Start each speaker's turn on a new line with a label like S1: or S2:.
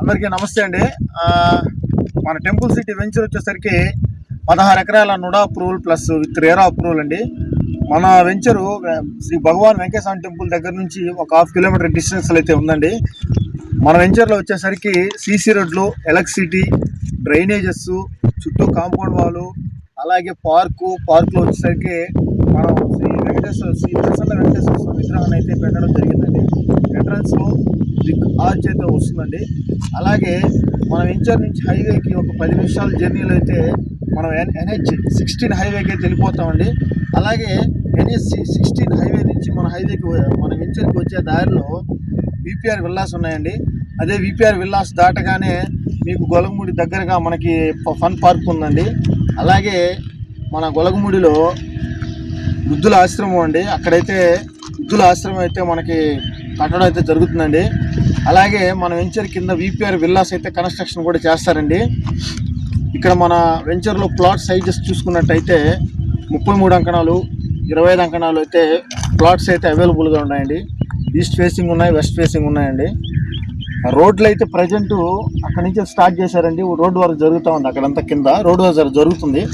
S1: అందరికీ నమస్తే అండి. మన టెంపుల్ సిటీ వెంచర్ వచ్చేసరికి 16 ఎకరాల NUDA approval plus with RERA approval అండి. మన వెంచరు శ్రీ భగవాన్ వెంకటేశ్వర టెంపుల్ దగ్గర నుంచి ఒక 1/2 కిలోమీటర్ డిస్టెన్స్ అయితే ఉందండి. మన వెంచర్లో వచ్చేసరికి సీసీ రోడ్లు, ఎలక్ట్రిసిటీ, డ్రైనేజెస్, చుట్టూ కాంపౌండ్ వాలు, అలాగే పార్కులో వచ్చేసరికి మనం శ్రీ ప్రసన్న వెంకటేశ్వర స్వామి విగ్రహాన్ని అయితే పెట్టడం జరిగిందండి. ఎంట్రన్స్లో ఆర్చ్ అయితే వస్తుందండి. అలాగే మన వెంచర్ నుంచి హైవేకి ఒక 10 నిమిషాల జర్నీలో అయితే మనం NH-16 హైవేకి అయితే వెళ్ళిపోతామండి. అలాగే NH-16 హైవే నుంచి మన వెంచర్కి వచ్చే దారిలో VPR విల్లాస్ ఉన్నాయండి. అదే VPR విల్లాస్ దాటగానే మీకు గొలగముడి దగ్గరగా మనకి ఫన్ పార్క్ ఉందండి. అలాగే మన గొలగముడిలో వృద్ధుల ఆశ్రమం అండి. అక్కడైతే వృద్ధుల ఆశ్రమం అయితే మనకి కట్టడం అయితే జరుగుతుందండి. అలాగే మన వెంచర్ కింద VPR విల్లాస్ అయితే కన్స్ట్రక్షన్ కూడా చేస్తారండి. ఇక్కడ మన వెంచర్లో ప్లాట్ సైజెస్ చూసుకున్నట్టయితే 33 అంకణాలు, 25 అంకణాలు అయితే ప్లాట్స్ అయితే అవైలబుల్గా ఉన్నాయండి. ఈస్ట్ ఫేసింగ్ ఉన్నాయి, వెస్ట్ ఫేసింగ్ ఉన్నాయండి. రోడ్లు అయితే ప్రజెంట్ అక్కడి నుంచి స్టార్ట్ చేశారండి. రోడ్డు వర్క్ జరుగుతూ ఉంది. అక్కడంతా కింద రోడ్డు వర్క్ జరుగుతుంది.